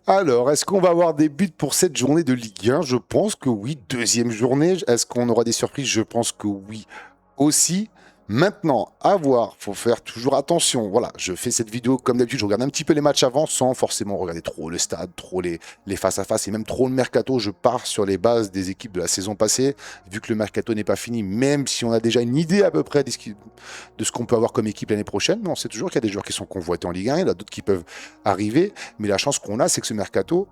Alors, est-ce qu'on va avoir des buts pour cette journée de Ligue 1? Je pense que oui. Deuxième journée, est-ce qu'on aura des surprises? Je pense que oui aussi. Maintenant, à voir, faut faire toujours attention. Voilà, je fais cette vidéo comme d'habitude, je regarde un petit peu les matchs avant sans forcément regarder trop le stade, trop les face-à-face et même trop le mercato. Je pars sur les bases des équipes de la saison passée, vu que le mercato n'est pas fini, même si on a déjà une idée à peu près de ce qu'on peut avoir comme équipe l'année prochaine. Mais on sait toujours qu'il y a des joueurs qui sont convoités en Ligue 1, il y en a d'autres qui peuvent arriver. Mais la chance qu'on a, c'est que ce mercato,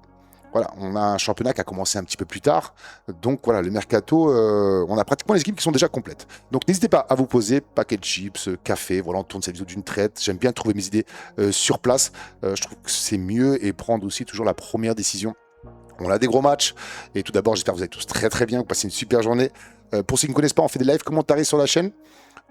voilà, on a un championnat qui a commencé un petit peu plus tard. Donc voilà, le mercato, on a pratiquement les équipes qui sont déjà complètes. Donc n'hésitez pas à vous poser, paquet de chips, café, voilà, on tourne cette vidéo d'une traite. J'aime bien trouver mes idées sur place. Je trouve que c'est mieux et prendre aussi toujours la première décision. On a des gros matchs. Et tout d'abord, j'espère que vous allez tous très très bien, vous passez une super journée. Pour ceux qui ne connaissent pas, on fait des live commentaires sur la chaîne.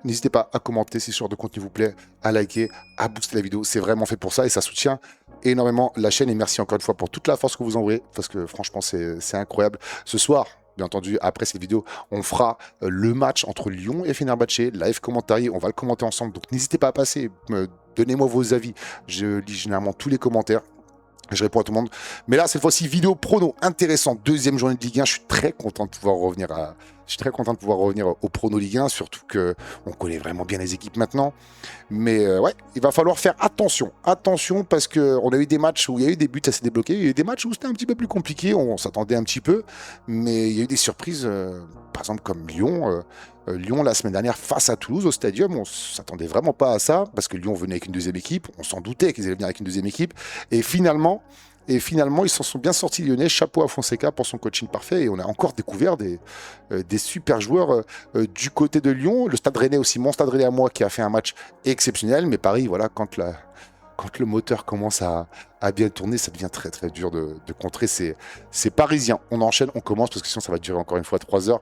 N'hésitez pas à commenter si ce genre de contenu vous plaît, à liker, à booster la vidéo. C'est vraiment fait pour ça et ça soutient énormément la chaîne. Et merci encore une fois pour toute la force que vous envoyez parce que franchement, c'est incroyable. Ce soir, bien entendu, après cette vidéo, on fera le match entre Lyon et Fenerbahçe, live commentaire. On va le commenter ensemble. Donc n'hésitez pas à passer. Donnez-moi vos avis. Je lis généralement tous les commentaires. Je réponds à tout le monde. Mais là, cette fois-ci, vidéo prono intéressant. Deuxième journée de Ligue 1. Je suis très content de pouvoir revenir au prono Ligue 1, surtout qu'on connaît vraiment bien les équipes maintenant. Mais ouais, il va falloir faire attention. Attention parce qu'on a eu des matchs où il y a eu des buts assez débloqués. Il y a eu des matchs où c'était un petit peu plus compliqué. On s'attendait un petit peu. Mais il y a eu des surprises, par exemple comme Lyon. Lyon, la semaine dernière, face à Toulouse, au Stadium, on s'attendait vraiment pas à ça, parce que Lyon venait avec une deuxième équipe, on s'en doutait qu'ils allaient venir avec une deuxième équipe, et finalement, ils s'en sont bien sortis, les Lyonnais. Chapeau à Fonseca pour son coaching parfait, et on a encore découvert des super joueurs du côté de Lyon. Le Stade Rennais aussi, mon Stade Rennais à moi, qui a fait un match exceptionnel, mais pareil, voilà, quand le moteur commence à bien tourner, ça devient très très dur de contrer ces Parisiens. On enchaîne, on commence, parce que sinon ça va durer encore une fois 3 heures.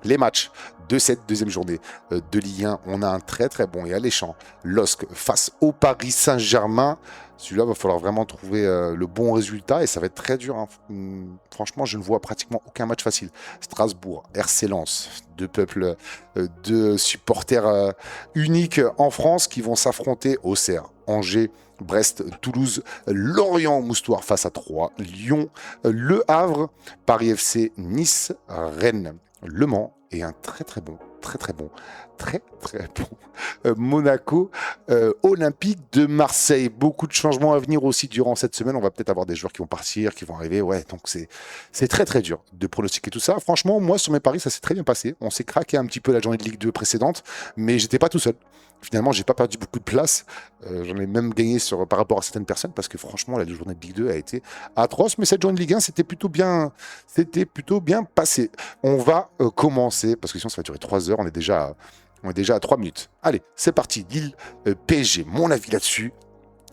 Les matchs de cette deuxième journée de Ligue 1, on a un très très bon et alléchant LOSC face au Paris Saint-Germain. Celui-là, va falloir vraiment trouver le bon résultat et ça va être très dur. Hein. Franchement, je ne vois pratiquement aucun match facile. Strasbourg, RC Lens, deux peuples, deux supporters uniques en France qui vont s'affronter. Auxerre, Angers, Brest, Toulouse, Lorient, Moustoir face à Troyes, Lyon, Le Havre, Paris FC, Nice, Rennes, Le Mans et un très très bon Monaco Olympique de Marseille. Beaucoup de changements à venir aussi durant cette semaine. On va peut-être avoir des joueurs qui vont partir, qui vont arriver. Ouais, donc c'est très très dur de pronostiquer tout ça. Franchement, moi sur mes paris, ça s'est très bien passé. On s'est craqué un petit peu la journée de Ligue 2 précédente, mais j'étais pas tout seul. Finalement, j'ai pas perdu beaucoup de place. J'en ai même gagné par rapport à certaines personnes parce que franchement, la journée de Ligue 2 a été atroce. Mais cette journée de Ligue 1, c'était plutôt bien passé. On va commencer parce que sinon ça va durer 3 heures. On est déjà à 3 minutes. Allez, c'est parti. Lille PSG, mon avis là-dessus.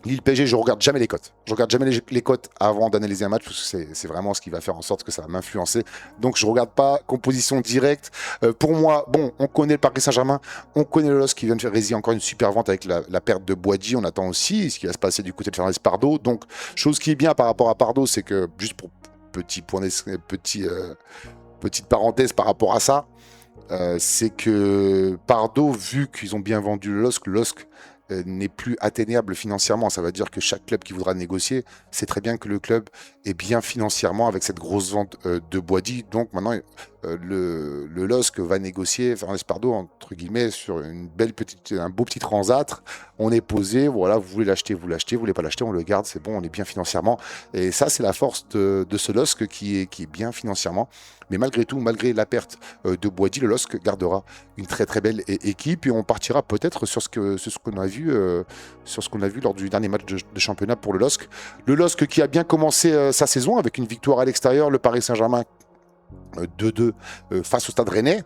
Lille PSG, je regarde jamais les cotes. Je regarde jamais les cotes avant d'analyser un match parce que c'est vraiment ce qui va faire en sorte que ça va m'influencer. Donc je regarde pas composition directe. Pour moi, bon, on connaît le Paris Saint-Germain, on connaît le LOSC qui vient de faire réaliser encore une super vente avec la perte de Boadi. On attend aussi ce qui va se passer du côté de Fernandez Pardo. Donc chose qui est bien par rapport à Pardo, c'est que juste pour petite parenthèse par rapport à ça, c'est que Pardo, vu qu'ils ont bien vendu le LOSC n'est plus atteignable financièrement. Ça veut dire que chaque club qui voudra négocier, c'est très bien que le club est bien financièrement avec cette grosse vente de Boadi. Donc maintenant, le LOSC va négocier Fernandez Pardo, entre guillemets, sur un beau petit transat. On est posé, voilà, vous voulez l'acheter, vous l'achetez, vous voulez pas l'acheter, on le garde, c'est bon, on est bien financièrement. Et ça, c'est la force de ce LOSC qui est bien financièrement. Mais malgré tout, malgré la perte de Boadi, le LOSC gardera une très très belle équipe et on partira peut-être sur ce qu'on a vu lors du dernier match de championnat pour le LOSC. Le LOSC qui a bien commencé sa saison avec une victoire à l'extérieur, le Paris Saint-Germain 2-2 face au Stade Rennais.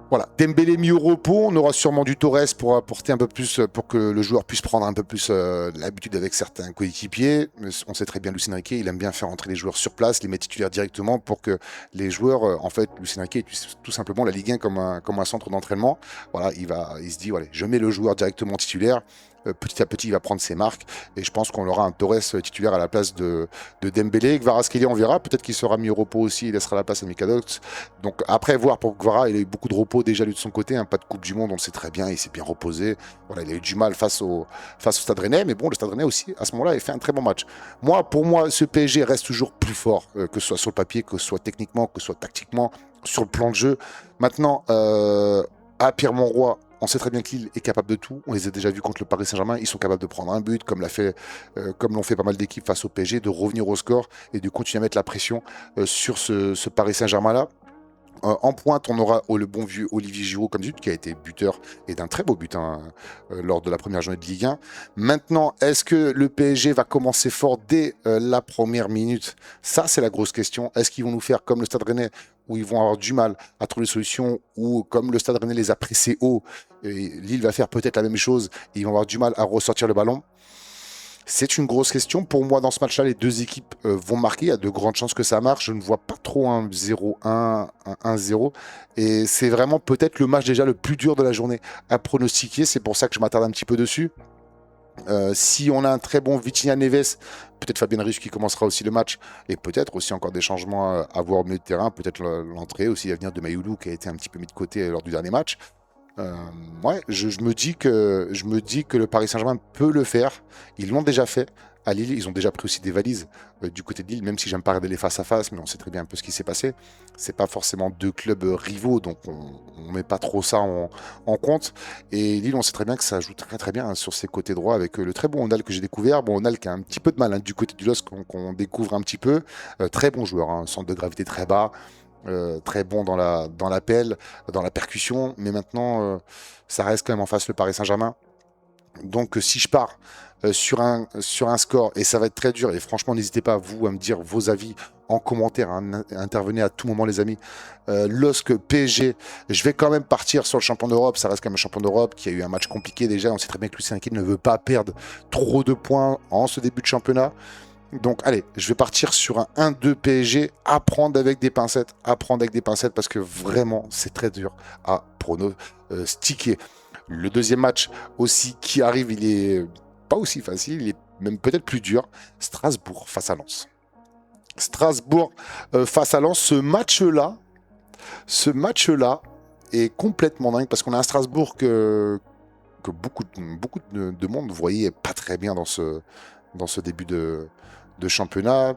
Voilà, Dembélé mis au repos, on aura sûrement du Torres pour apporter un peu plus, pour que le joueur puisse prendre un peu plus l'habitude avec certains coéquipiers. On sait très bien Luis Enrique, il aime bien faire entrer les joueurs sur place, les mettre titulaires directement pour que les joueurs, en fait, Luis Enrique utilise tout simplement la Ligue 1 comme un centre d'entraînement. Voilà, il se dit, voilà, je mets le joueur directement titulaire petit à petit, il va prendre ses marques. Et je pense qu'on aura un Torres titulaire à la place de Dembélé. Kvaratskhelia, on verra. Peut-être qu'il sera mis au repos aussi. Il laissera la place à Mikadox. Donc après, voir pour Kvara, il a eu beaucoup de repos déjà lui de son côté. Pas de Coupe du Monde, on le sait très bien. Il s'est bien reposé. Voilà, il a eu du mal face au Stade Rennais. Mais bon, le Stade Rennais aussi, à ce moment-là, il fait un très bon match. Pour moi, ce PSG reste toujours plus fort, que ce soit sur le papier, que ce soit techniquement, que ce soit tactiquement, sur le plan de jeu. Maintenant, à Pierre-Montroy, on sait très bien que Lille est capable de tout. On les a déjà vus contre le Paris Saint-Germain. Ils sont capables de prendre un but, comme l'ont fait pas mal d'équipes face au PSG, de revenir au score et de continuer à mettre la pression sur ce Paris Saint-Germain-là. En pointe, on aura le bon vieux Olivier Giroud comme d'habitude, qui a été buteur et d'un très beau but lors de la première journée de Ligue 1. Maintenant, est-ce que le PSG va commencer fort dès la première minute? Ça, c'est la grosse question. Est-ce qu'ils vont nous faire comme le Stade Rennais, où ils vont avoir du mal à trouver des solutions, ou comme le Stade Rennais les a pressés haut, et Lille va faire peut-être la même chose, et ils vont avoir du mal à ressortir le ballon? C'est une grosse question. Pour moi, dans ce match-là, les deux équipes vont marquer. Il y a de grandes chances que ça marche. Je ne vois pas trop un 0-1, un 1-0. Et c'est vraiment peut-être le match déjà le plus dur de la journée à pronostiquer. C'est pour ça que je m'attarde un petit peu dessus. Si on a un très bon Vitinha Neves, peut-être Fabien Ruiz qui commencera aussi le match, et peut-être aussi encore des changements à voir au milieu de terrain, peut-être l'entrée aussi à venir de Mayoulou qui a été un petit peu mis de côté lors du dernier match. Je me dis que le Paris Saint-Germain peut le faire. Ils l'ont déjà fait à Lille. Ils ont déjà pris aussi des valises du côté de Lille, même si j'aime pas regarder les face à face, mais on sait très bien un peu ce qui s'est passé. C'est pas forcément deux clubs rivaux, donc on met pas trop ça en compte. Et Lille, on sait très bien que ça joue très très bien sur ses côtés droits avec le très bon Onal que j'ai découvert. Bon, Onal qui a un petit peu de mal du côté du LOSC qu'on découvre un petit peu. Très bon joueur, centre de gravité très bas. Très bon dans l'appel, dans la percussion, mais maintenant ça reste quand même en face le Paris Saint-Germain. Donc si je pars sur un score, et ça va être très dur, et franchement n'hésitez pas vous à me dire vos avis en commentaire, intervenez à tout moment les amis. LOSC PSG, je vais quand même partir sur le champion d'Europe. Ça reste quand même un champion d'Europe qui a eu un match compliqué déjà. On sait très bien que Lucien Enrique ne veut pas perdre trop de points en ce début de championnat. Donc allez, je vais partir sur un 1-2 PSG, apprendre avec des pincettes parce que vraiment c'est très dur à pronostiquer. Le deuxième match aussi qui arrive, il est pas aussi facile, il est même peut-être plus dur. Strasbourg face à Lens. Strasbourg face à Lens, ce match-là est complètement dingue parce qu'on a un Strasbourg que beaucoup de monde voyait pas très bien dans ce début de championnat.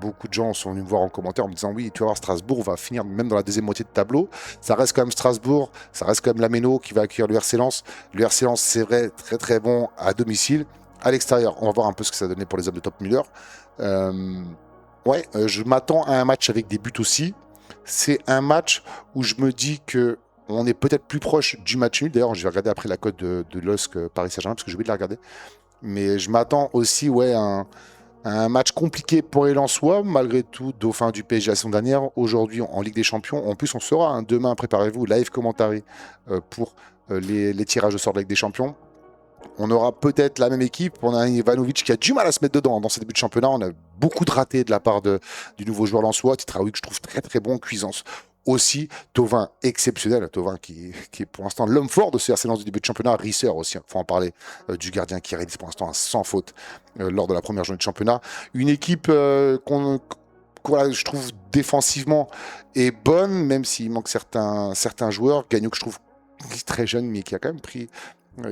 Beaucoup de gens sont venus me voir en commentaire en me disant oui, tu vas voir, Strasbourg va finir même dans la deuxième moitié de tableau. Ça reste quand même Strasbourg, ça reste quand même Lameno qui va accueillir le RC Lens. Le RC Lens, c'est vrai, très très bon à domicile. À l'extérieur, on va voir un peu ce que ça donnait pour les hommes de Top Müller. Je m'attends à un match avec des buts aussi. C'est un match où je me dis que on est peut-être plus proche du match nul. D'ailleurs, je vais regarder après la cote de LOSC Paris Saint-Germain parce que j'ai oublié de la regarder. Mais je m'attends aussi à un match compliqué pour les Lensois, malgré tout, dauphin du PSG la saison dernière. Aujourd'hui, en Ligue des Champions, en plus, on sera demain, préparez-vous, live commentary pour les tirages au sort de la Ligue des Champions. On aura peut-être la même équipe. On a un Ivanovic qui a du mal à se mettre dedans dans ses débuts de championnat. On a beaucoup de ratés de la part du nouveau joueur lensois, Titraoui, que je trouve très très bon, Cuisance aussi, Thauvin exceptionnel, Thauvin qui est pour l'instant l'homme fort de ce RC Lens du début de championnat, Risser aussi, il faut en parler, du gardien qui réalise pour l'instant sans faute lors de la première journée de championnat. Une équipe voilà, je trouve défensivement est bonne, même s'il manque certains joueurs. Gagnon que je trouve très jeune, mais qui a quand même pris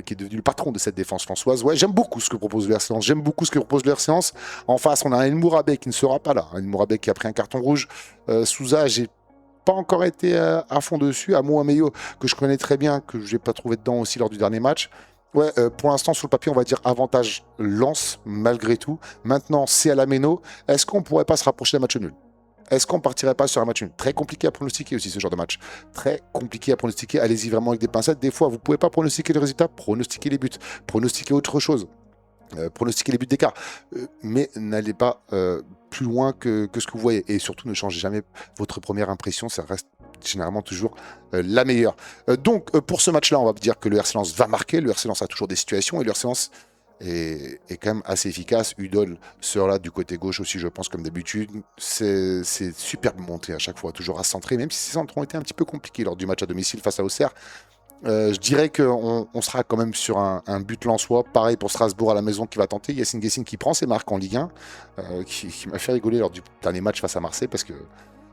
qui est devenu le patron de cette défense françoise. Ouais, j'aime beaucoup ce que propose le RC Lens. J'aime beaucoup ce que propose le RC Lens. En face, on a El Mourabé qui ne sera pas là. El Mourabé qui a pris un carton rouge. Souza, j'ai pas encore été à fond dessus. Amo Ameyo, que je connais très bien, que j'ai pas trouvé dedans aussi lors du dernier match. Ouais, pour l'instant, sur le papier, on va dire avantage Lens, malgré tout. Maintenant, c'est à la Méno. Est-ce qu'on pourrait pas se rapprocher d'un match nul? Est-ce qu'on partirait pas sur un match nul? Très compliqué à pronostiquer aussi ce genre de match. Très compliqué à pronostiquer. Allez-y vraiment avec des pincettes. Des fois, vous pouvez pas pronostiquer le résultat, pronostiquer les buts, pronostiquer autre chose, pronostiquer les buts d'écart. Mais n'allez pas plus loin que ce que vous voyez. Et surtout, ne changez jamais votre première impression. Ça reste généralement toujours la meilleure. Donc, pour ce match-là, on va dire que le RC Lens va marquer. Le RC Lens a toujours des situations et le RC Lens est quand même assez efficace. Udol sera là du côté gauche aussi, je pense, comme d'habitude. C'est superbe montée à chaque fois, toujours à centrer, même si ces centres ont été un petit peu compliqués lors du match à domicile face à Auxerre. Je dirais qu'on sera quand même sur un but lensois. Pareil pour Strasbourg à la maison qui va tenter. Yacine Guessine qui prend ses marques en Ligue 1, qui m'a fait rigoler lors du dernier match face à Marseille parce que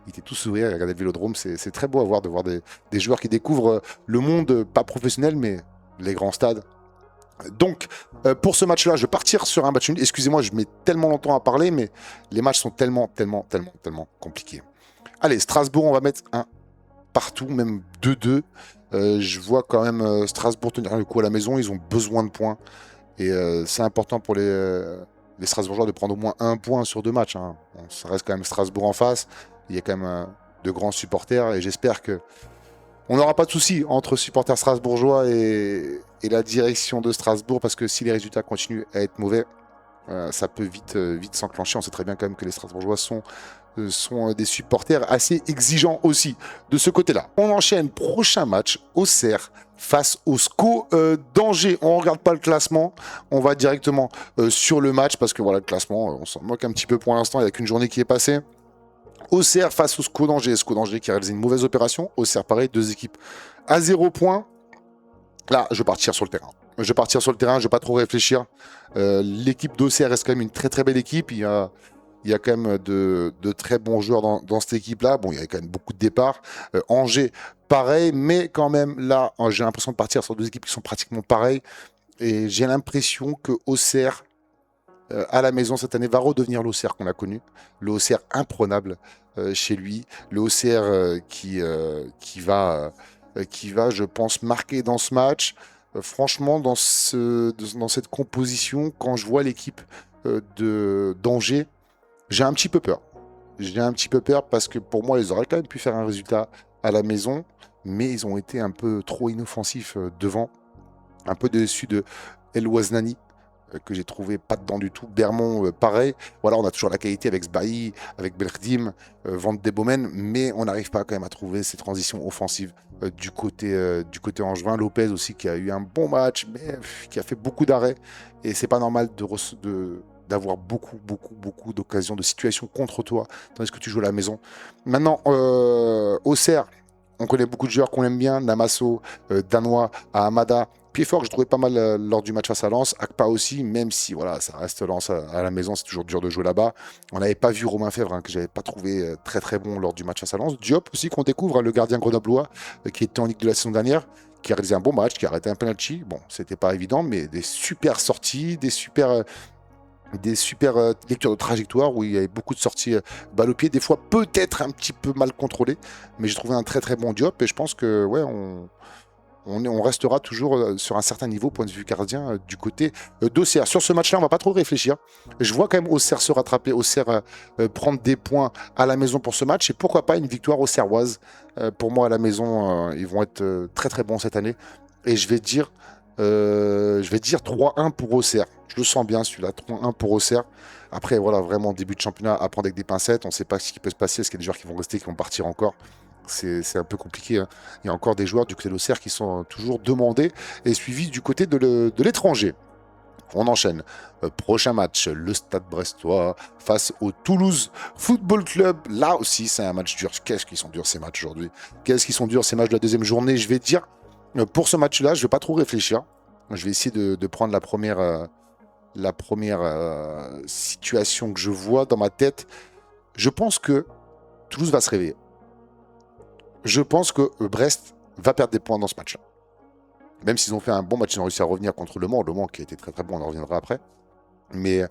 il était tout sourire, il regardait le Vélodrome. C'est très beau à voir de voir des joueurs qui découvrent le monde, pas professionnel, mais les grands stades. Donc, pour ce match-là, je vais partir sur un match nul. Excusez-moi, je mets tellement longtemps à parler, mais les matchs sont tellement compliqués. Allez, Strasbourg, on va mettre un partout, même 2-2. Je vois quand même Strasbourg tenir le coup à la maison. Ils ont besoin de points. Et c'est important pour les Strasbourgeois de prendre au moins un point sur 2 matchs. Hein. Bon, ça reste quand même Strasbourg en face. Il y a quand même de grands supporters. Et j'espère que on n'aura pas de soucis entre supporters strasbourgeois et la direction de Strasbourg. Parce que si les résultats continuent à être mauvais, ça peut vite s'enclencher. On sait très bien quand même que les Strasbourgeois sont des supporters assez exigeants aussi de ce côté-là. On enchaîne, prochain match, Auxerre face au SCO d'Angers. On ne regarde pas le classement, on va directement sur le match parce que voilà, le classement, on s'en moque un petit peu pour l'instant, il n'y a qu'une journée qui est passée. Auxerre face au SCO d'Angers. SCO d'Angers qui a réalisé une mauvaise opération. Auxerre pareil, 2 équipes à 0 points. Là, je vais partir sur le terrain. Je ne vais pas trop réfléchir. L'équipe d'Auxerre reste quand même une très belle équipe. Il y a quand même de très bons joueurs dans cette équipe-là. Bon, il y a quand même beaucoup de départs. Angers, pareil, mais quand même, là, j'ai l'impression de partir sur 2 équipes qui sont pratiquement pareilles. Et j'ai l'impression que Auxerre, à la maison cette année, va redevenir l'Auxerre qu'on a connu. Le Auxerre imprenable chez lui. Le Auxerre qui va, je pense, marquer dans ce match. Franchement, dans cette composition, quand je vois l'équipe d'Angers, j'ai un petit peu peur. J'ai un petit peu peur parce que pour moi, ils auraient quand même pu faire un résultat à la maison, mais ils ont été un peu trop inoffensifs devant. Un peu déçu de El Ouaznani, que j'ai trouvé pas dedans du tout. Bermond, pareil. Voilà, on a toujours la qualité avec Sbahi, avec Belkhdim, Van de Bomen, mais on n'arrive pas quand même à trouver ces transitions offensives du côté angevin. Lopez aussi qui a eu un bon match, mais qui a fait beaucoup d'arrêts. Et c'est pas normal d'avoir beaucoup d'occasions, de situations contre toi, tandis que tu joues à la maison. Maintenant, Auxerre, on connaît beaucoup de joueurs qu'on aime bien, Namasso, Danois, Hamada. Pied fort que je trouvais pas mal lors du match face à Lens. Akpa aussi, même si voilà, ça reste Lens à la maison, c'est toujours dur de jouer là-bas. On n'avait pas vu Romain Fèvre, que j'avais pas trouvé très bon lors du match face à Lens. Diop aussi qu'on découvre, le gardien grenoblois, qui était en Ligue de la saison dernière, qui a réalisé un bon match, qui a arrêté un penalty. Bon, c'était pas évident, mais des super sorties, des super lectures de trajectoire où il y avait beaucoup de sorties balle au pied, des fois peut-être un petit peu mal contrôlées, mais j'ai trouvé un très bon Diop et je pense que ouais, on restera toujours sur un certain niveau, point de vue gardien, du côté d'Auxerre. Sur ce match-là, on va pas trop réfléchir. Je vois quand même Auxerre se rattraper, Auxerre prendre des points à la maison pour ce match, et pourquoi pas une victoire auxerroise. Pour moi, à la maison, ils vont être très bons cette année. Et je vais dire 3-1 pour Auxerre. Je le sens bien celui-là, 3-1 pour Auxerre. Après, voilà, vraiment, début de championnat, à prendre avec des pincettes. On ne sait pas ce qui peut se passer. Est-ce qu'il y a des joueurs qui vont rester, qui vont partir encore? C'est un peu compliqué. Hein. Il y a encore des joueurs du côté de l'Auxerre qui sont toujours demandés et suivis du côté de l'étranger. On enchaîne. Prochain match, le Stade Brestois face au Toulouse Football Club. Là aussi, c'est un match dur. Qu'est-ce qu'ils sont durs ces matchs aujourd'hui? Qu'est-ce qu'ils sont durs ces matchs de la deuxième journée? Je vais dire, pour ce match-là, je ne vais pas trop réfléchir. Je vais essayer de prendre la première situation que je vois dans ma tête. Je pense que Toulouse va se réveiller. Je pense que Brest va perdre des points dans ce match-là. Même s'ils ont fait un bon match, ils ont réussi à revenir contre Le Mans qui a été très bon, on en reviendra après. Mais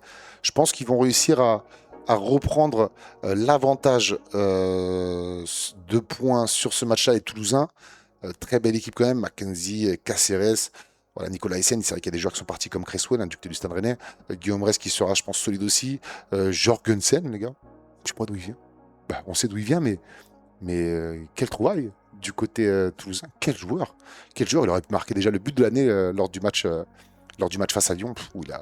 je pense qu'ils vont réussir à reprendre l'avantage de points sur ce match-là, les Toulousains. Très belle équipe quand même, Mackenzie, Caceres, voilà, Nicolas Essen, c'est vrai qu'il y a des joueurs qui sont partis comme Cresswell, du côté du Stade Rennais. Guillaume Rest qui sera, je pense, solide aussi. Jorgensen, les gars, je sais pas d'où il vient. Bah, on sait d'où il vient, mais quelle trouvaille du côté toulousain. Quel joueur, il aurait pu marquer déjà le but de l'année lors du match face à Lyon, où il a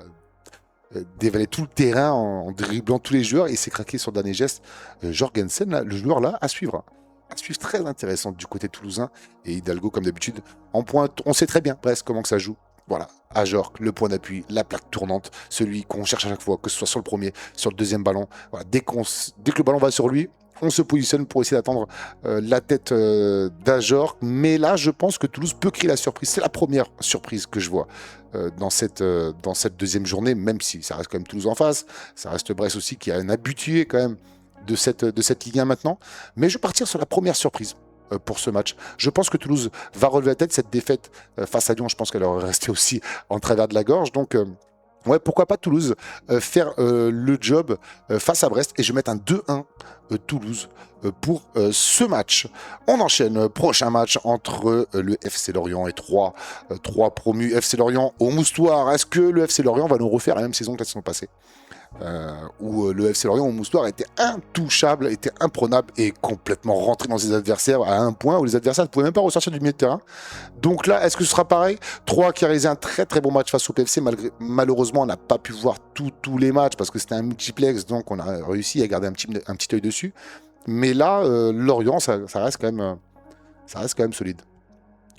dévalé tout le terrain en dribblant tous les joueurs et il s'est craqué sur le dernier geste. Jorgensen, là, le joueur là, à suivre. À suivre, très intéressant du côté toulousain. Et Hidalgo, comme d'habitude, en pointe. On sait très bien presque comment que ça joue. Voilà, à Jorque, le point d'appui, la plaque tournante, celui qu'on cherche à chaque fois, que ce soit sur le premier, sur le deuxième ballon. Voilà, dès que le ballon va sur lui, on se positionne pour essayer d'attendre la tête d'Ajor. Mais là, je pense que Toulouse peut créer la surprise. C'est la première surprise que je vois dans cette deuxième journée, même si ça reste quand même Toulouse en face. Ça reste Brest aussi qui a un habitué quand même de cette Ligue 1 maintenant. Mais je vais partir sur la première surprise pour ce match. Je pense que Toulouse va relever la tête. Cette défaite face à Lyon, je pense qu'elle aurait resté aussi en travers de la gorge. Donc, ouais, pourquoi pas Toulouse faire le job face à Brest. Et je vais mettre un 2-1 Toulouse pour ce match. On enchaîne. Prochain match entre le FC Lorient et 3 promus FC Lorient au Moustoir. Est-ce que le FC Lorient va nous refaire la même saison que la saison passée où le FC Lorient au Moustoir était intouchable, était imprenable et complètement rentré dans ses adversaires à un point où les adversaires ne pouvaient même pas ressortir du milieu de terrain. Donc là, est-ce que ce sera pareil? 3 qui a réalisé un très très bon match face au PFC, malheureusement on n'a pas pu voir tous les matchs parce que c'était un multiplex, donc on a réussi à garder un petit œil dessus. Mais là, Lorient, ça reste quand même solide.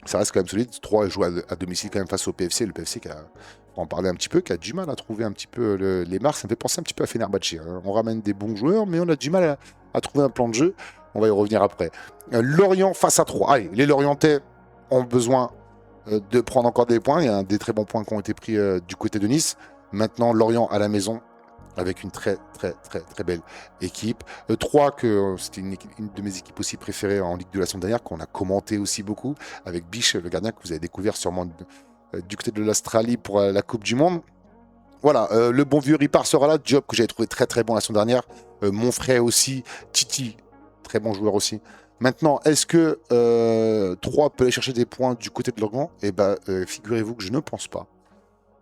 Ça reste quand même solide. 3 joue à domicile quand même face au PFC. Le PFC qui a, on en parlait un petit peu, qui a du mal à trouver un petit peu les marques. Ça me fait penser un petit peu à Fenerbahçe. On ramène des bons joueurs, mais on a du mal à trouver un plan de jeu. On va y revenir après. Lorient face à 3. Allez, les Lorientais ont besoin de prendre encore des points. Il y a des très bons points qui ont été pris du côté de Nice. Maintenant, Lorient à la maison, avec une très belle équipe. 3, que c'était une de mes équipes aussi préférées en Ligue de la saison dernière, qu'on a commenté aussi beaucoup, avec Biche, le gardien que vous avez découvert sûrement du côté de l'Australie pour la Coupe du Monde. Voilà, le bon vieux Ripard sera là, Diop que j'avais trouvé très bon la saison dernière, mon frère aussi, Titi, très bon joueur aussi. Maintenant, est-ce que 3 peut aller chercher des points du côté de Lorient? Eh ben, figurez-vous que je ne pense pas.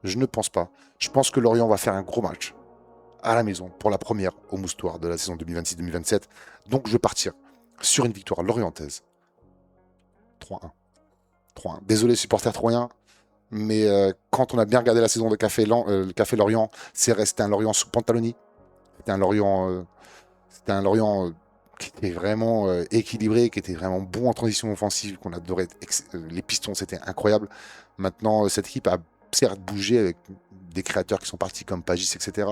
Je ne pense pas. Je pense que Lorient va faire un gros match à la maison pour la première au Moustoir de la saison 2026-2027. Donc je vais partir sur une victoire lorientaise. 3-1. 3-1. Désolé supporters troyens, mais quand on a bien regardé la saison de Café Lorient, c'est resté un Lorient sous Pantaloni. C'était un Lorient qui était vraiment équilibré, qui était vraiment bon en transition offensive, qu'on adorait. Les pistons, c'était incroyable. Maintenant, cette équipe a certes bougé avec des créateurs qui sont partis comme Pagis, etc.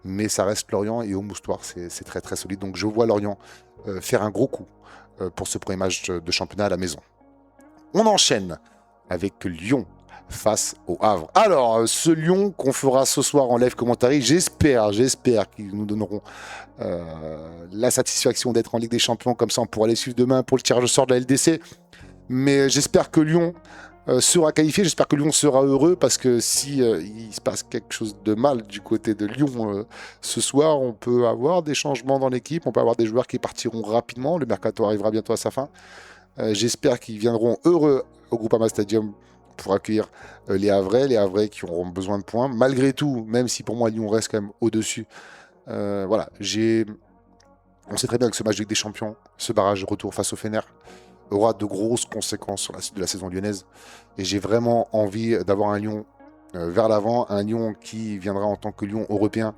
Mais ça reste Lorient et au Moustoir, c'est très solide. Donc je vois Lorient faire un gros coup pour ce premier match de championnat à la maison. On enchaîne avec Lyon face au Havre. Alors, ce Lyon qu'on fera ce soir en live commentary, j'espère qu'ils nous donneront la satisfaction d'être en Ligue des Champions, comme ça on pourra les suivre demain pour le tirage au sort de la LDC. Mais j'espère que Lyon sera qualifié, j'espère que Lyon sera heureux, parce que si il se passe quelque chose de mal du côté de Lyon ce soir, on peut avoir des changements dans l'équipe, on peut avoir des joueurs qui partiront rapidement, le mercato arrivera bientôt à sa fin. J'espère qu'ils viendront heureux au Groupama Stadium pour accueillir les Havrais qui auront besoin de points. Malgré tout, même si pour moi Lyon reste quand même au-dessus, voilà, on sait très bien que ce match de Ligue des Champions, ce barrage retour face au Fener, aura de grosses conséquences sur la suite de la saison lyonnaise. Et j'ai vraiment envie d'avoir un Lyon vers l'avant, un Lyon qui viendra en tant que Lyon européen.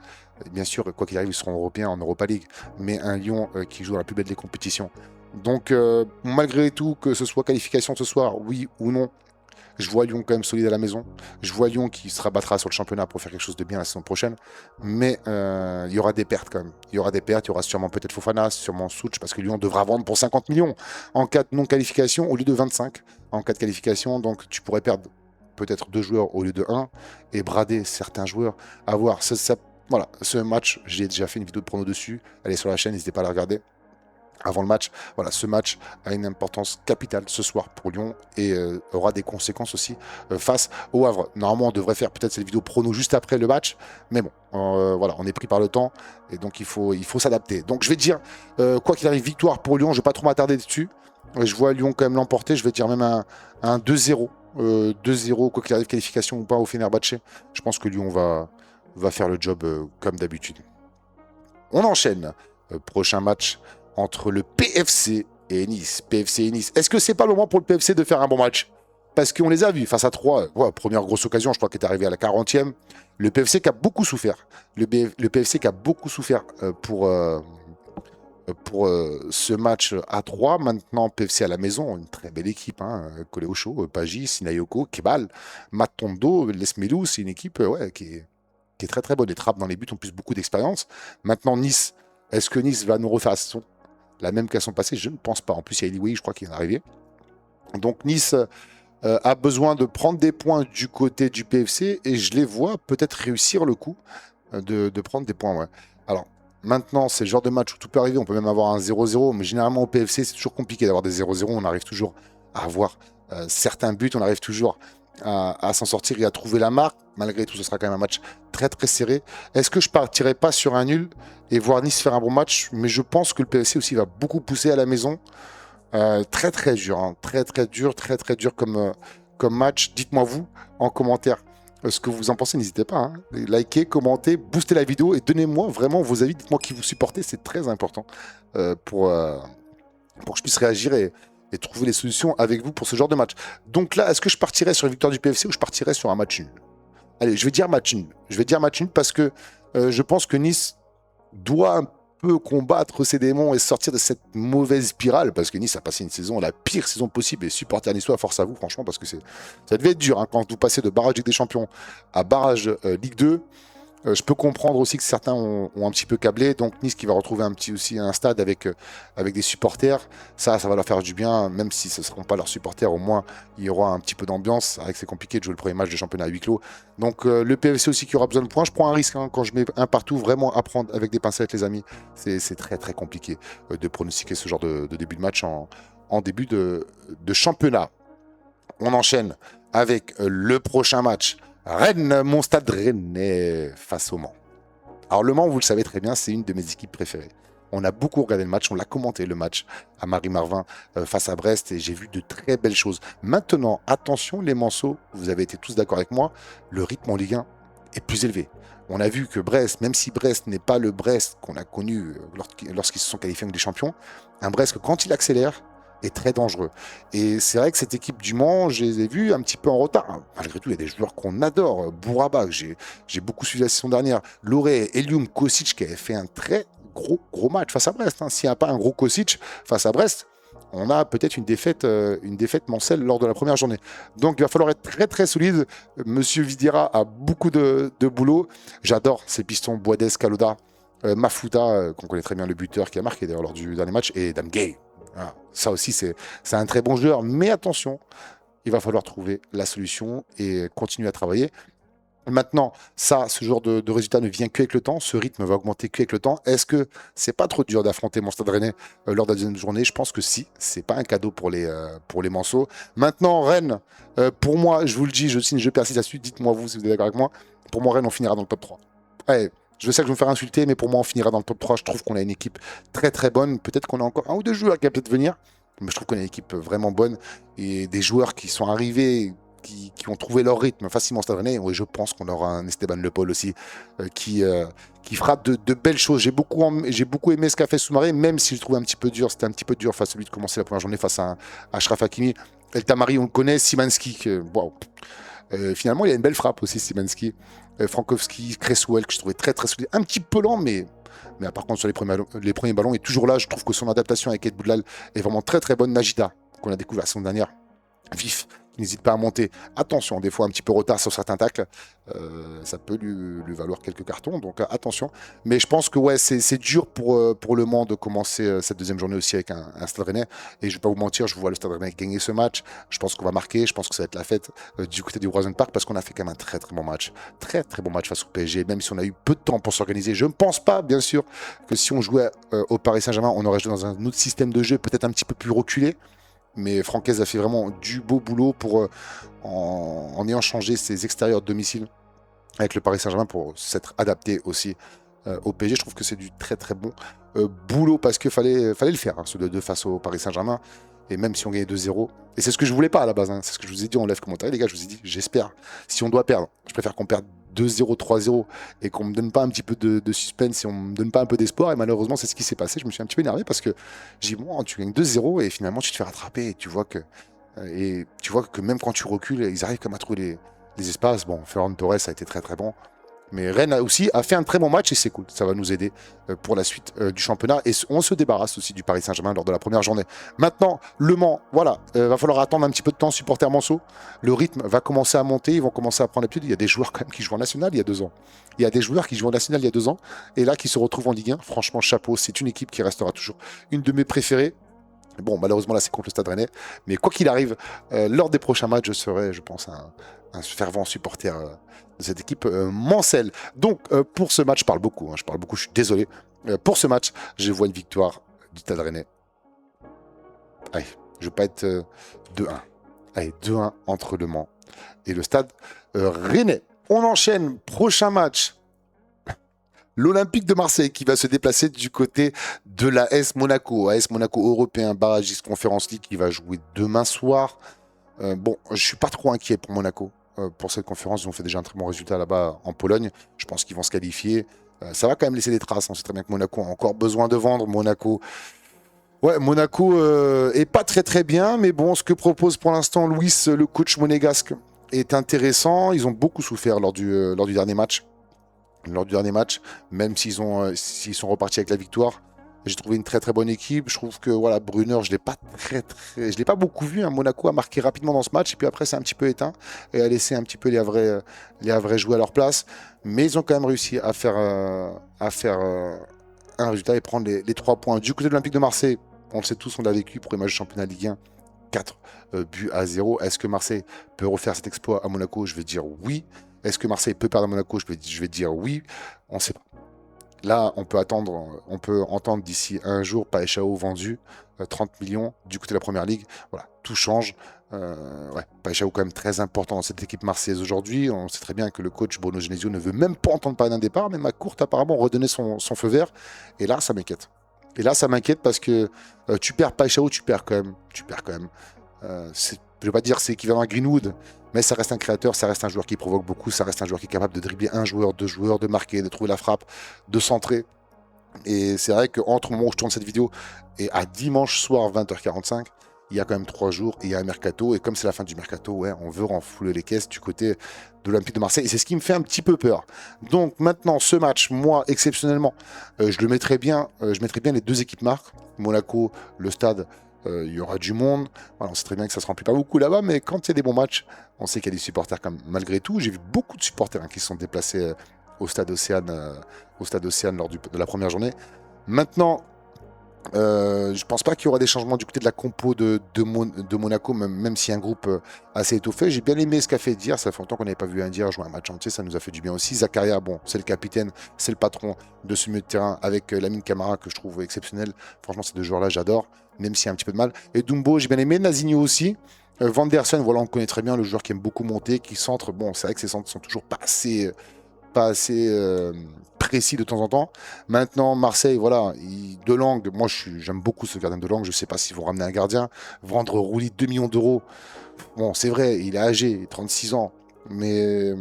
Bien sûr, quoi qu'il arrive, ils seront européens en Europa League, mais un Lyon qui joue dans la plus belle des compétitions. Donc, malgré tout, que ce soit qualification ce soir, oui ou non, je vois Lyon quand même solide à la maison. Je vois Lyon qui se rabattra sur le championnat pour faire quelque chose de bien la saison prochaine. Mais il y aura des pertes quand même. Il y aura des pertes. Il y aura sûrement peut-être Fofana, sûrement Souch, parce que Lyon devra vendre pour 50 millions en cas de non-qualification au lieu de 25 en cas de qualification. Donc tu pourrais perdre peut-être 2 joueurs au lieu de 1 et brader certains joueurs. À voir. Voilà, ce match, j'ai déjà fait une vidéo de prono dessus. Allez sur la chaîne, n'hésitez pas à la regarder. Avant le match, voilà, ce match a une importance capitale ce soir pour Lyon et aura des conséquences aussi face au Havre. Normalement, on devrait faire peut-être cette vidéo prono juste après le match, mais bon, voilà, on est pris par le temps et donc il faut s'adapter. Donc je vais dire, quoi qu'il arrive, victoire pour Lyon, je ne vais pas trop m'attarder dessus. Je vois Lyon quand même l'emporter, je vais dire même un 2-0. 2-0, quoi qu'il arrive, qualification ou pas au Fenerbahçe. Je pense que Lyon va faire le job comme d'habitude. On enchaîne. Prochain match entre le PFC et Nice. PFC et Nice. Est-ce que c'est pas le moment pour le PFC de faire un bon match? Parce qu'on les a vus face à 3. Première grosse occasion, je crois, qui est arrivée à la 40e. Le PFC qui a beaucoup souffert. Le PFC qui a beaucoup souffert pour ce match à 3. Maintenant, PFC à la maison, une très belle équipe. Collé au chaud, Pagis, Sinayoko, Kebal, Matondo, Lesmelou, c'est une équipe qui est très bonne. Les trappes dans les buts ont plus beaucoup d'expérience. Maintenant, Nice, est-ce que Nice va nous refaire la saison la même qu'à son passé? Je ne pense pas. En plus, il y a Eliway, je crois qu'il est arrivé. Donc Nice a besoin de prendre des points du côté du PFC et je les vois peut-être réussir le coup de prendre des points. Ouais. Alors, maintenant, c'est le genre de match où tout peut arriver. On peut même avoir un 0-0, mais généralement au PFC, c'est toujours compliqué d'avoir des 0-0. On arrive toujours à avoir certains buts, on arrive toujours à s'en sortir et à trouver la marque. Malgré tout, ce sera quand même un match très très serré. Est-ce que je partirais pas sur un nul et voir Nice faire un bon match? Mais je pense que le PFC aussi va beaucoup pousser à la maison. Très très dur, hein. Très très dur comme match. Dites-moi vous en commentaire ce que vous en pensez. N'hésitez pas, hein. Likez, commentez, boostez la vidéo et donnez-moi vraiment vos avis. Dites-moi qui vous supportez, c'est très important pour que je puisse réagir et trouver les solutions avec vous pour ce genre de match. Donc là, est-ce que je partirais sur une victoire du PFC ou je partirais sur un match nul? Allez, je vais dire match nul. Je vais dire match nul parce que je pense que Nice doit un peu combattre ses démons et sortir de cette mauvaise spirale, parce que Nice a passé une saison, la pire saison possible, et supporter niçois, force à vous, franchement, parce que ça devait être dur, hein, quand vous passez de barrage Ligue des Champions à barrage Ligue 2. Je peux comprendre aussi que certains ont un petit peu câblé, donc Nice qui va retrouver aussi un stade avec des supporters, ça va leur faire du bien, même si ce ne seront pas leurs supporters, au moins il y aura un petit peu d'ambiance, avec c'est compliqué de jouer le premier match de championnat à huis clos. Donc le PFC aussi qui aura besoin de points, je prends un risque, hein, quand je mets un partout, vraiment à prendre avec des pincettes les amis, c'est très très compliqué de pronostiquer ce genre de début de match en début de championnat. On enchaîne avec le prochain match. Rennes, mon stade rennais face au Mans. Alors le Mans, vous le savez très bien, c'est une de mes équipes préférées. On a beaucoup regardé le match, on l'a commenté le match à Marie-Marvin face à Brest et j'ai vu de très belles choses. Maintenant, attention les Manceaux, vous avez été tous d'accord avec moi, le rythme en Ligue 1 est plus élevé. On a vu que Brest, même si Brest n'est pas le Brest qu'on a connu lorsqu'ils se sont qualifiés avec des champions, un Brest que quand il accélère, est très dangereux. Et c'est vrai que cette équipe du Mans, je les ai vus un petit peu en retard. Malgré tout, il y a des joueurs qu'on adore. Bouraba, que j'ai beaucoup suivi la saison dernière. Loré, Elium, Kosic, qui avait fait un très gros match face à Brest. Hein. S'il n'y a pas un gros Kosic face à Brest, on a peut-être une défaite mancelle lors de la première journée. Donc il va falloir être très très solide. Monsieur Vidira a beaucoup de boulot. J'adore ces pistons Boades, Kaloda, Mafuta, qu'on connaît très bien, le buteur qui a marqué d'ailleurs lors du dernier match, et Damgay. Ah, ça aussi, c'est un très bon joueur. Mais attention, il va falloir trouver la solution et continuer à travailler. Maintenant, ce genre de résultat ne vient qu'avec le temps. Ce rythme va augmenter qu'avec le temps. Est-ce que c'est pas trop dur d'affronter mon Stade Rennais lors de la deuxième journée? Je pense que si. C'est pas un cadeau pour les Manceaux. Maintenant, Rennes, pour moi, je vous le dis, je persiste là-dessus. Dites-moi vous si vous êtes d'accord avec moi. Pour moi, Rennes, on finira dans le top 3. Allez, je sais que je vais me faire insulter, mais pour moi, on finira dans le top 3. Je trouve qu'on a une équipe très très bonne. Peut-être qu'on a encore un ou deux joueurs qui vont peut-être venir. Mais je trouve qu'on a une équipe vraiment bonne. Et des joueurs qui sont arrivés, qui ont trouvé leur rythme facilement au Stade Rennais. Oui, je pense qu'on aura un Esteban Le Paul aussi qui fera de belles choses. J'ai beaucoup aimé ce qu'a fait Soumaré, même si je trouvais un petit peu dur. C'était un petit peu dur face à lui de commencer la première journée face à Achraf Hakimi. El Tamari, on le connaît. Simanski, wow. Finalement, il y a une belle frappe aussi, Simanski. Frankowski, Cresswell, que je trouvais très très solide. Un petit peu lent, mais par contre, sur les premiers ballons, il est toujours là. Je trouve que son adaptation avec Ed Boudlal est vraiment très très bonne. Najida, qu'on a découvert la saison dernière, vif, qui n'hésite pas à monter. Attention, des fois un petit peu retard sur certains tacles, ça peut lui valoir quelques cartons, donc attention. Mais je pense que ouais, c'est dur pour Le Mans de commencer cette deuxième journée aussi avec un Stade Rennais. Et je vais pas vous mentir, je vois le Stade Rennais gagner ce match. Je pense qu'on va marquer, je pense que ça va être la fête du côté du Roison Park parce qu'on a fait quand même un très très bon match. Très très bon match face au PSG, même si on a eu peu de temps pour s'organiser. Je ne pense pas, bien sûr, que si on jouait au Paris Saint-Germain, on aurait joué dans un autre système de jeu, peut-être un petit peu plus reculé. Mais Francaise a fait vraiment du beau boulot en ayant changé ses extérieurs de domicile avec le Paris Saint-Germain pour s'être adapté aussi au PSG. Je trouve que c'est du très très bon boulot parce qu'il fallait le faire, hein, ce 2-2 face au Paris Saint-Germain. Et même si on gagnait 2-0, et c'est ce que je voulais pas à la base, hein, c'est ce que je vous ai dit en live commentaire, les gars, je vous ai dit, j'espère, si on doit perdre, je préfère qu'on perde 2-0, 3-0 et qu'on me donne pas un petit peu de suspense et on me donne pas un peu d'espoir. Et malheureusement, c'est ce qui s'est passé. Je me suis un petit peu énervé parce que j'ai dit, bon, tu gagnes 2-0 et finalement, tu te fais rattraper et tu vois que même quand tu recules, ils arrivent comme à trouver les espaces. Bon, Ferran Torres a été très très bon. Mais Rennes aussi a fait un très bon match et c'est cool. Ça va nous aider pour la suite du championnat. Et on se débarrasse aussi du Paris Saint-Germain lors de la première journée. Maintenant, Le Mans, voilà, va falloir attendre un petit peu de temps, supporter Manceau. Le rythme va commencer à monter, ils vont commencer à prendre l'habitude. Il y a des joueurs quand même qui jouent en national il y a 2 ans. Il y a des joueurs qui jouent en national il y a 2 ans et là qui se retrouvent en Ligue 1. Franchement, chapeau, c'est une équipe qui restera toujours une de mes préférées. Bon, malheureusement, là, c'est contre le Stade Rennais. Mais quoi qu'il arrive, lors des prochains matchs, je serai, je pense, un fervent supporter de cette équipe mancelle. Donc, pour ce match, je parle beaucoup. Je parle beaucoup, je suis désolé. Pour ce match, je vois une victoire du Stade Rennais. Allez, je ne vais pas être 2-1. Allez, 2-1 entre Le Mans et le Stade Rennais. On enchaîne. Prochain match. L'Olympique de Marseille qui va se déplacer du côté de la AS Monaco. AS Monaco européen, barragiste Conférence League qui va jouer demain soir. Bon, je suis pas trop inquiet pour Monaco. Pour cette conférence, ils ont fait déjà un très bon résultat là-bas en Pologne. Je pense qu'ils vont se qualifier. Ça va quand même laisser des traces. On sait très bien que Monaco a encore besoin de vendre. Monaco est pas très très bien. Mais bon, ce que propose pour l'instant Luis, le coach monégasque, est intéressant. Ils ont beaucoup souffert lors du dernier match. Même s'ils sont repartis avec la victoire. J'ai trouvé une très très bonne équipe. Je trouve que voilà, Brunner, je l'ai pas beaucoup vu. Monaco a marqué rapidement dans ce match et puis après c'est un petit peu éteint et a laissé un petit peu les Havrais jouer à leur place. Mais ils ont quand même réussi à faire un résultat et prendre les 3 points. Du côté de l'Olympique de Marseille, on le sait tous, on l'a vécu pour les matchs de championnat Ligue 1. 4 buts à 0. Est-ce que Marseille peut refaire cet exploit à Monaco? Je vais dire oui. Est-ce que Marseille peut perdre à Monaco? Je vais dire oui. On ne sait pas. Là, on peut entendre d'ici un jour Paechao vendu 30 millions du côté de la Première Ligue. Voilà, tout change. Paechao quand même très important dans cette équipe marseillaise aujourd'hui. On sait très bien que le coach Bruno Genesio ne veut même pas entendre parler d'un départ, mais McCourt apparemment redonné son feu vert. Et là, ça m'inquiète. Parce que tu perds Paechao, tu perds quand même. Je ne vais pas dire c'est équivalent à Greenwood, mais ça reste un créateur, ça reste un joueur qui provoque beaucoup, ça reste un joueur qui est capable de dribbler un joueur, 2 joueurs, de marquer, de trouver la frappe, de centrer. Et c'est vrai qu'entre le moment où je tourne cette vidéo et à dimanche soir 20h45, il y a quand même 3 jours et il y a un mercato. Et comme c'est la fin du mercato, ouais, on veut renflouer les caisses du côté de l'Olympique de Marseille. Et c'est ce qui me fait un petit peu peur. Donc maintenant, ce match, moi, exceptionnellement, je mettrais bien les 2 équipes marques. Monaco, le Stade, il y aura du monde. Voilà, on sait très bien que ça se remplit pas beaucoup là-bas, mais quand il y a des bons matchs, on sait qu'il y a des supporters comme malgré tout. J'ai vu beaucoup de supporters qui se sont déplacés au Stade Océane lors de la première journée. Maintenant, je pense pas qu'il y aura des changements du côté de la compo de Monaco, même si un groupe assez étoffé. J'ai bien aimé ce qu'a fait Dier. Ça fait longtemps qu'on n'avait pas vu un Dier jouer un match entier. Ça nous a fait du bien aussi. Zakaria, bon, c'est le capitaine, c'est le patron de ce milieu de terrain avec Lamine Camara que je trouve exceptionnel. Franchement, ces 2 joueurs-là, j'adore, même s'il y a un petit peu de mal. Et Dumbo, j'ai bien aimé. Nazinho aussi. Van der Sen, voilà, on connaît très bien le joueur qui aime beaucoup monter, qui centre. Bon, c'est vrai que ses centres sont toujours pas assez précis de temps en temps. Maintenant, Marseille, voilà, De Langle, moi j'aime beaucoup ce gardien de Langle, je sais pas s'ils vont ramener un gardien, vendre Rouli 2 millions d'euros, bon c'est vrai, il est âgé, 36 ans, mais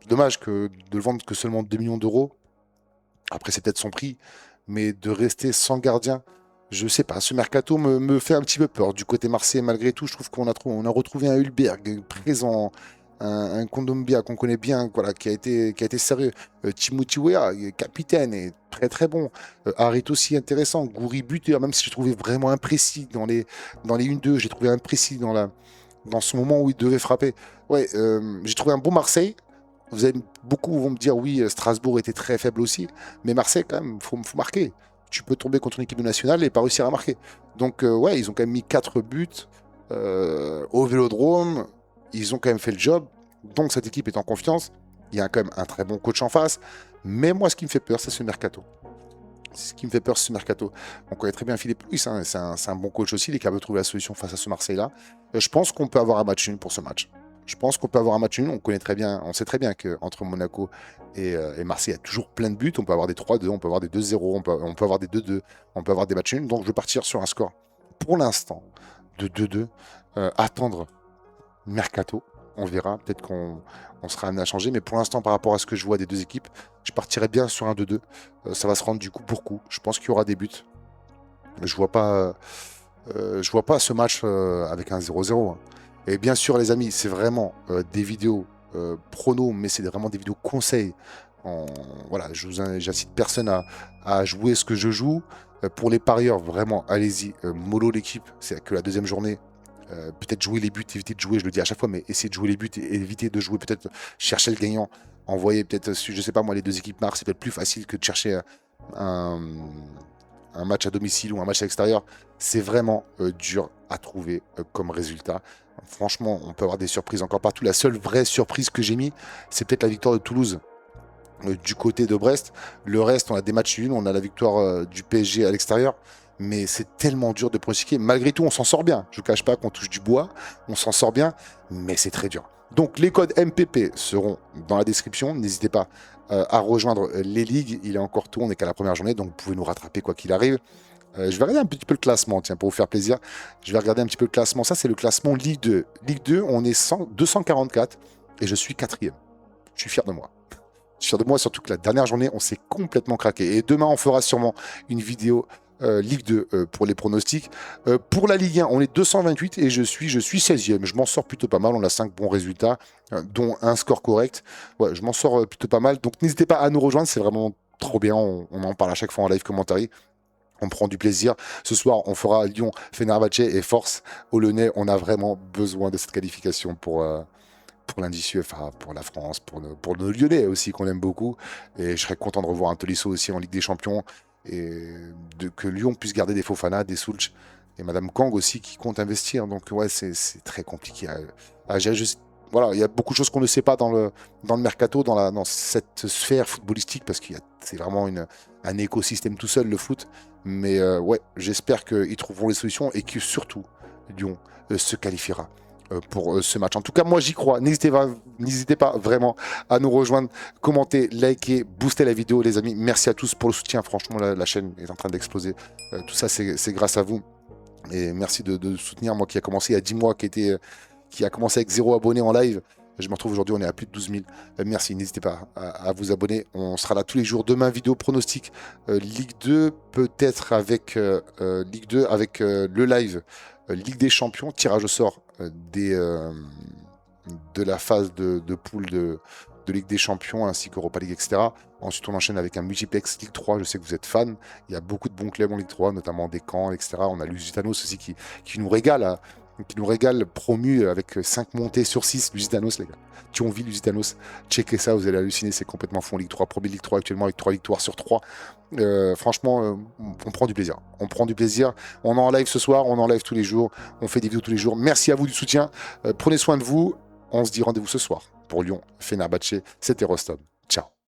dommage de le vendre que seulement 2 millions d'euros, après c'est peut-être son prix, mais de rester sans gardien, je sais pas, ce mercato me fait un petit peu peur. Du côté Marseille, malgré tout, je trouve on a retrouvé un Hulberg présent, un Kondombia qu'on connaît bien, voilà, qui a été sérieux. Timothy Weah, capitaine, est très très bon. Harit aussi intéressant. Gouiri buteur, même si je trouvais vraiment imprécis dans les 1-2, j'ai trouvé imprécis dans ce moment où il devait frapper. Ouais, j'ai trouvé un bon Marseille. Beaucoup vont me dire oui, Strasbourg était très faible aussi, mais Marseille quand même, faut marquer. Tu peux tomber contre une équipe nationale et pas réussir à marquer. Donc ouais, ils ont quand même mis 4 buts au Vélodrome. Ils ont quand même fait le job, donc cette équipe est en confiance. Il y a quand même un très bon coach en face. Mais moi, ce qui me fait peur, c'est ce mercato. On connaît très bien Philippe Louis, hein, c'est un bon coach aussi. Il est capable de trouver la solution face à ce Marseille-là. Je pense qu'on peut avoir un match nul pour ce match. On sait très bien qu'entre Monaco et Marseille, il y a toujours plein de buts. On peut avoir des 3-2, on peut avoir des 2-0, on peut avoir des 2-2, on peut avoir des matchs nuls. Donc je vais partir sur un score, pour l'instant, de 2-2. Attendre mercato, on verra, peut-être qu'on sera amené à changer, mais pour l'instant, par rapport à ce que je vois des 2 équipes, je partirais bien sur un 2-2. Ça va se rendre du coup pour coup. Je pense qu'il y aura des buts. Je vois pas ce match avec un 0-0. Hein. Et bien sûr, les amis, c'est vraiment des vidéos pronos, mais c'est vraiment des vidéos conseils. En- voilà, j'incite personne à jouer ce que je joue. Pour les parieurs, vraiment, allez-y, mollo l'équipe, c'est que la deuxième journée. Peut-être jouer les buts, éviter de jouer, je le dis à chaque fois, mais essayer de jouer les buts et éviter de jouer peut-être chercher le gagnant, envoyer peut-être, je sais pas moi, les deux équipes marquent, c'est peut-être plus facile que de chercher un, un match à domicile ou un match à l'extérieur. C'est vraiment dur à trouver comme résultat. Franchement, on peut avoir des surprises encore partout. La seule vraie surprise que j'ai mis, c'est peut-être la victoire de Toulouse du côté de Brest. Le reste, on a des matchs nuls, on a la victoire du PSG à l'extérieur. Mais c'est tellement dur de pronostiquer. Malgré tout, on s'en sort bien. Je ne cache pas qu'on touche du bois, on s'en sort bien, mais c'est très dur. Donc les codes MPP seront dans la description. N'hésitez pas à rejoindre les ligues. Il est encore tôt, on n'est qu'à la première journée, donc vous pouvez nous rattraper quoi qu'il arrive. Je vais regarder un petit peu le classement, tiens, pour vous faire plaisir. Je vais regarder un petit peu le classement. Ça, c'est le classement Ligue 2. Ligue 2, on est 244 et je suis quatrième. Je suis fier de moi. Je suis fier de moi, surtout que la dernière journée, on s'est complètement craqué. Et demain, on fera sûrement une vidéo Ligue 2 pour les pronostics. Pour la Ligue 1, on est 228 et je suis 16e. Je m'en sors plutôt pas mal. On a 5 bons résultats, dont un score correct. Ouais, je m'en sors plutôt pas mal. Donc n'hésitez pas à nous rejoindre. C'est vraiment trop bien. On en parle à chaque fois en live commentary. On prend du plaisir. Ce soir, on fera Lyon, Fenerbahçe et force au Lyonnais. On a vraiment besoin de cette qualification pour l'indice UEFA, pour la France, pour nos Lyonnais aussi qu'on aime beaucoup. Et je serais content de revoir un Tolisso aussi en Ligue des Champions et que Lyon puisse garder des Fofana, des Soulch et Madame Kang aussi qui compte investir. Donc ouais, c'est très compliqué à gérer. Voilà, il y a beaucoup de choses qu'on ne sait pas dans le mercato, dans cette sphère footballistique, parce que c'est vraiment un écosystème tout seul, le foot. Mais ouais, j'espère qu'ils trouveront les solutions et que surtout, Lyon se qualifiera pour ce match. En tout cas, moi j'y crois. N'hésitez pas vraiment à nous rejoindre, commenter, liker, booster la vidéo, les amis. Merci à tous pour le soutien. Franchement, la chaîne est en train d'exploser. Tout ça, c'est grâce à vous. Et merci de soutenir moi qui a commencé il y a 10 mois, qui a commencé avec 0 abonnés en live. Je me retrouve aujourd'hui, on est à plus de 12 000. Merci, n'hésitez pas à vous abonner. On sera là tous les jours. Demain, vidéo pronostic Ligue 2, peut-être avec Ligue 2, avec le live Ligue des Champions, tirage au sort de la phase de poule de Ligue des Champions ainsi qu'Europa League, etc. Ensuite, on enchaîne avec un multiplex Ligue 3. Je sais que vous êtes fans. Il y a beaucoup de bons clubs en Ligue 3, notamment des Caen, etc. On a Lusitanos aussi qui nous régale, promu avec 5 montées sur 6. Lusitanos, les gars. Thionville, Lusitanos. Checkez ça, vous allez halluciner. C'est complètement fou en Ligue 3. Premier Ligue 3 actuellement avec 3 victoires sur 3. Franchement, on prend du plaisir. On prend du plaisir. On est en live ce soir, on en live tous les jours. On fait des vidéos tous les jours. Merci à vous du soutien. Prenez soin de vous. On se dit rendez-vous ce soir pour Lyon, Fenerbahçe. C'était Rostom. Ciao.